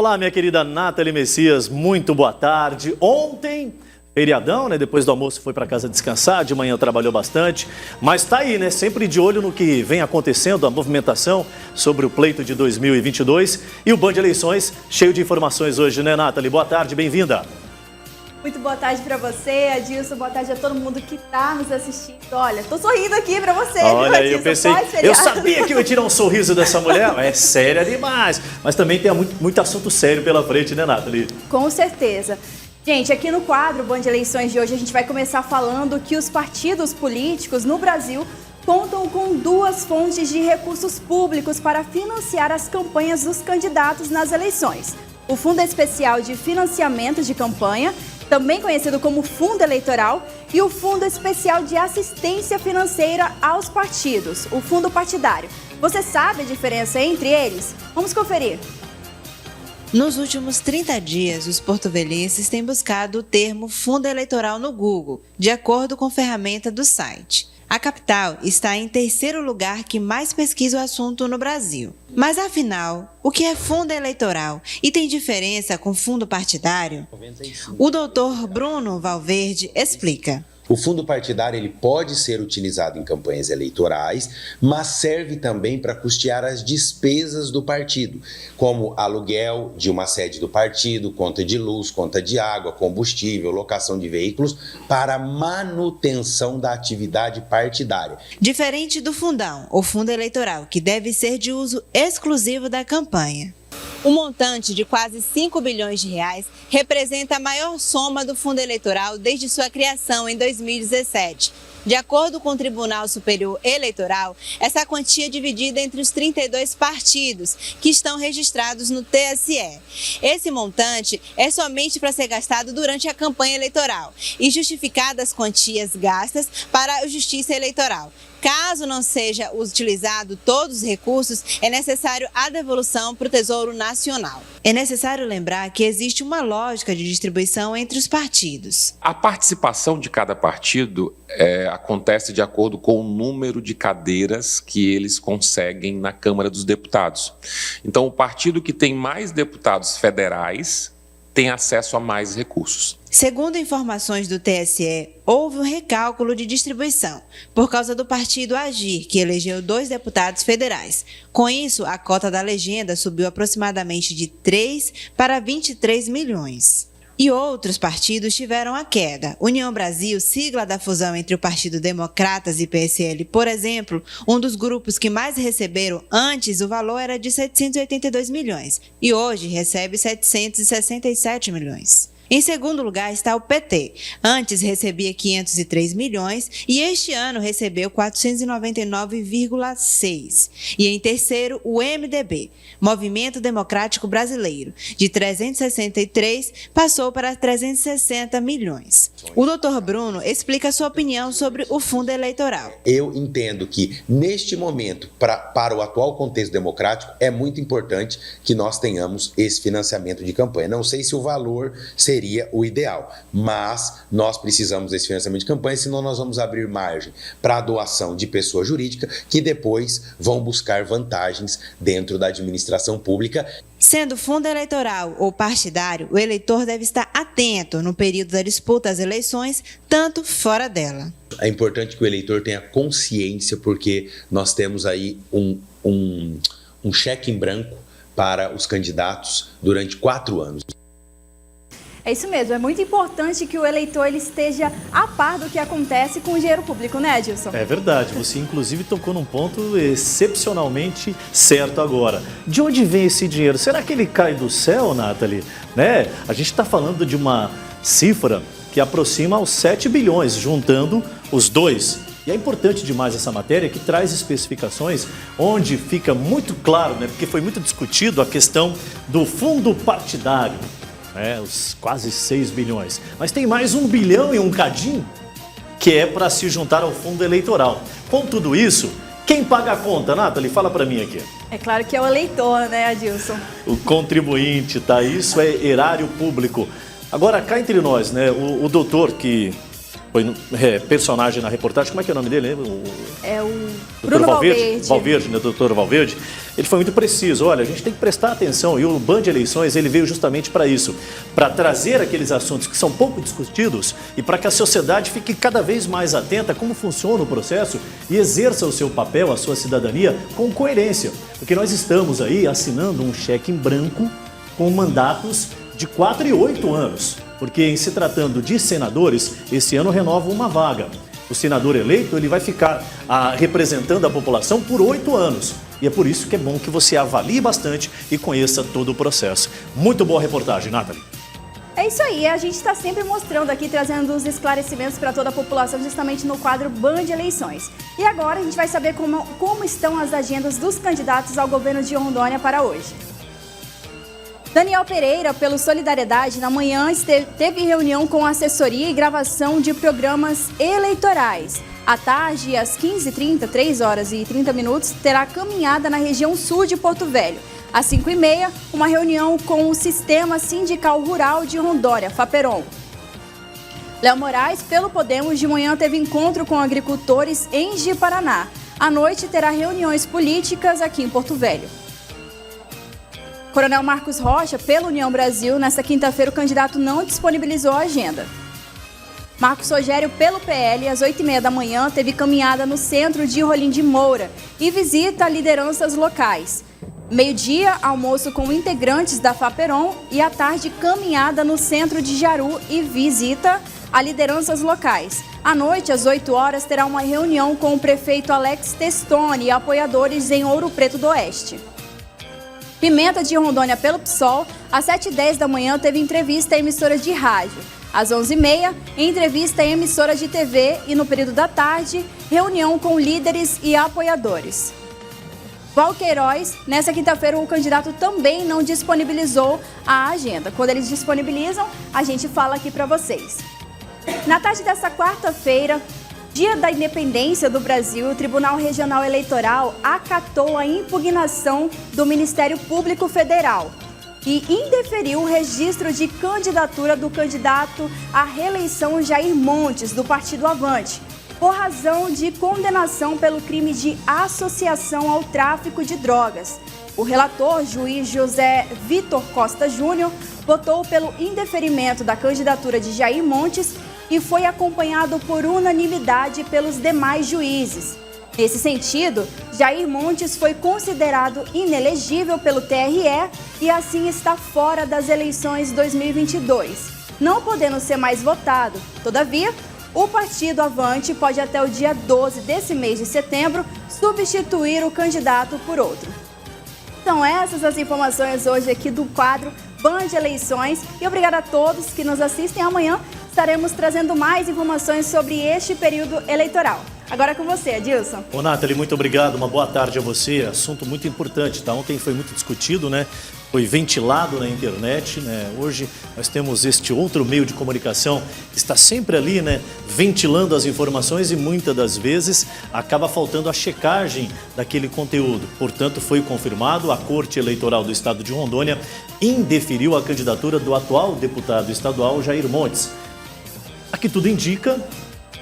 Olá, minha querida Nathalie Messias, muito boa tarde. Ontem, feriadão, né? Depois do almoço foi para casa descansar, de manhã trabalhou bastante, mas tá aí, né? Sempre de olho no que vem acontecendo, a movimentação sobre o pleito de 2022 e o Band Eleições cheio de informações hoje, né, Nathalie? Boa tarde, bem-vinda. Muito boa tarde para você, Adilson. Boa tarde a todo mundo que está nos assistindo. Olha, tô sorrindo aqui para você, Olha, viu, Adilson? eu pensei, eu sabia que eu ia tirar um sorriso dessa mulher. É séria demais, mas também tem muito assunto sério pela frente, né, Nathalie? Com certeza. Gente, aqui no quadro Band Eleições de hoje a gente vai começar falando que os partidos políticos no Brasil contam com duas fontes de recursos públicos para financiar as campanhas dos candidatos nas eleições. O Fundo Especial de Financiamento de Campanha, também conhecido como Fundo Eleitoral, e o Fundo Especial de Assistência Financeira aos Partidos, o Fundo Partidário. Você sabe a diferença entre eles? Vamos conferir. Nos últimos 30 dias, os porto-velhenses têm buscado o termo Fundo Eleitoral no Google, de acordo com a ferramenta do site. A capital está em terceiro lugar que mais pesquisa o assunto no Brasil. Mas afinal, o que é fundo eleitoral e tem diferença com fundo partidário? O doutor Bruno Valverde explica. O fundo partidário ele pode ser utilizado em campanhas eleitorais, mas serve também para custear as despesas do partido, como aluguel de uma sede do partido, conta de luz, conta de água, combustível, locação de veículos, para manutenção da atividade partidária. Diferente do fundão, ou fundo eleitoral, que deve ser de uso exclusivo da campanha. O montante de quase 5 bilhões de reais representa a maior soma do fundo eleitoral desde sua criação em 2017. De acordo com o Tribunal Superior Eleitoral, essa quantia é dividida entre os 32 partidos que estão registrados no TSE. Esse montante é somente para ser gastado durante a campanha eleitoral e justificadas as quantias gastas para a Justiça Eleitoral. Caso não seja utilizado todos os recursos, é necessário a devolução para o Tesouro Nacional. É necessário lembrar que existe uma lógica de distribuição entre os partidos. A participação de cada partido acontece de acordo com o número de cadeiras que eles conseguem na Câmara dos Deputados. Então, o partido que tem mais deputados federais tem acesso a mais recursos. Segundo informações do TSE, houve um recálculo de distribuição por causa do partido Agir, que elegeu 2 deputados federais. Com isso, a cota da legenda subiu aproximadamente de 3 para 23 milhões. E outros partidos tiveram a queda. União Brasil, sigla da fusão entre o Partido Democratas e PSL, por exemplo, um dos grupos que mais receberam antes, o valor era de 782 milhões e hoje recebe 767 milhões. Em segundo lugar está o PT. Antes recebia 503 milhões e este ano recebeu 499,6. E em terceiro, o MDB, Movimento Democrático Brasileiro, de 363 passou para 360 milhões. O doutor Bruno explica sua opinião sobre o fundo eleitoral. Eu entendo que, neste momento, para o atual contexto democrático, é muito importante que nós tenhamos esse financiamento de campanha. Não sei se o valor seria o ideal, mas nós precisamos desse financiamento de campanha, senão nós vamos abrir margem para a doação de pessoa jurídica que depois vão buscar vantagens dentro da administração pública. Sendo fundo eleitoral ou partidário, o eleitor deve estar atento no período da disputa às eleições, tanto fora dela. É importante que o eleitor tenha consciência, porque nós temos aí um cheque em branco para os candidatos durante 4 anos. É isso mesmo, é muito importante que o eleitor ele esteja a par do que acontece com o dinheiro público, né, Adilson? É verdade, você inclusive tocou num ponto excepcionalmente certo agora. De onde vem esse dinheiro? Será que ele cai do céu, Nathalie? Né? A gente está falando de uma cifra que aproxima aos 7 bilhões, juntando os dois. E é importante demais essa matéria que traz especificações onde fica muito claro, né, porque foi muito discutido a questão do fundo partidário. Os quase 6 bilhões. Mas tem mais 1 bilhão e um cadinho que é para se juntar ao fundo eleitoral. Com tudo isso, quem paga a conta, Nathalie? Fala para mim aqui. É claro que é o eleitor, né, Adilson? O contribuinte, tá? Isso é erário público. Agora, cá entre nós, né? O doutor que foi personagem na reportagem. Como é que é o nome dele? É o Bruno Valverde. Valverde, né, doutor Valverde. Ele foi muito preciso. Olha, a gente tem que prestar atenção e o Band Eleições ele veio justamente para isso, para trazer aqueles assuntos que são pouco discutidos e para que a sociedade fique cada vez mais atenta a como funciona o processo e exerça o seu papel, a sua cidadania com coerência. Porque nós estamos aí assinando um cheque em branco com mandatos de 4 e 8 anos. Porque em se tratando de senadores, esse ano renova uma vaga. O senador eleito ele vai ficar representando a população por 8 anos. E é por isso que é bom que você avalie bastante e conheça todo o processo. Muito boa reportagem, Nathalie. É isso aí, a gente está sempre mostrando aqui, trazendo os esclarecimentos para toda a população, justamente no quadro Band Eleições. E agora a gente vai saber como estão as agendas dos candidatos ao governo de Rondônia para hoje. Daniel Pereira, pelo Solidariedade, na manhã teve reunião com assessoria e gravação de programas eleitorais. À tarde, às 15h30, 3 horas e 30 minutos, terá caminhada na região sul de Porto Velho. Às 5h30, uma reunião com o Sistema Sindical Rural de Rondônia, FAPERON. Léo Moraes, pelo Podemos, de manhã teve encontro com agricultores em Ji-Paraná. À noite, terá reuniões políticas aqui em Porto Velho. Coronel Marcos Rocha, pela União Brasil, nesta quinta-feira o candidato não disponibilizou a agenda. Marcos Rogério, pelo PL, às 8h30 da manhã, teve caminhada no centro de Rolim de Moura e visita a lideranças locais. Meio-dia, almoço com integrantes da FAPERON e à tarde, caminhada no centro de Jaru e visita a lideranças locais. À noite, às 8 horas, terá uma reunião com o prefeito Alex Testoni e apoiadores em Ouro Preto do Oeste. Pimenta, de Rondônia, pelo PSOL, às 7h10 da manhã teve entrevista em emissoras de rádio. Às 11h30, entrevista em emissoras de TV e no período da tarde, reunião com líderes e apoiadores. Valqueiroz, nessa quinta-feira o candidato também não disponibilizou a agenda. Quando eles disponibilizam, a gente fala aqui para vocês. Na tarde dessa quarta-feira, Dia da Independência do Brasil, o Tribunal Regional Eleitoral acatou a impugnação do Ministério Público Federal e indeferiu o registro de candidatura do candidato à reeleição Jair Montes, do Partido Avante, por razão de condenação pelo crime de associação ao tráfico de drogas. O relator, juiz José Vitor Costa Júnior, votou pelo indeferimento da candidatura de Jair Montes e foi acompanhado por unanimidade pelos demais juízes. Nesse sentido, Jair Montes foi considerado inelegível pelo TRE e assim está fora das eleições 2022, não podendo ser mais votado. Todavia, o Partido Avante pode até o dia 12 desse mês de setembro substituir o candidato por outro. São essas as informações hoje aqui do quadro Band Eleições e obrigada a todos que nos assistem. Amanhã estaremos trazendo mais informações sobre este período eleitoral. Agora é com você, Adilson. Ô, Nathalie, muito obrigado. Uma boa tarde a você. Assunto muito importante, tá? Ontem foi muito discutido, né? Foi ventilado na internet, né? Hoje nós temos este outro meio de comunicação que está sempre ali, né? Ventilando as informações e muitas das vezes acaba faltando a checagem daquele conteúdo. Portanto, foi confirmado, a Corte Eleitoral do Estado de Rondônia indeferiu a candidatura do atual deputado estadual Jair Montes. Aqui tudo indica,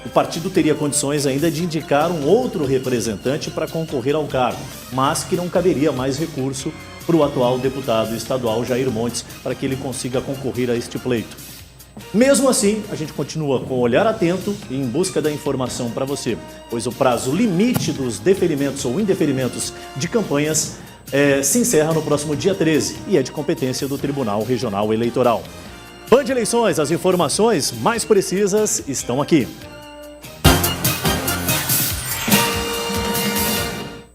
o partido teria condições ainda de indicar um outro representante para concorrer ao cargo, mas que não caberia mais recurso para o atual deputado estadual Jair Montes para que ele consiga concorrer a este pleito. Mesmo assim, a gente continua com o olhar atento e em busca da informação para você, pois o prazo limite dos deferimentos ou indeferimentos de campanhas se encerra no próximo dia 13 e é de competência do Tribunal Regional Eleitoral. Band Eleições, as informações mais precisas estão aqui.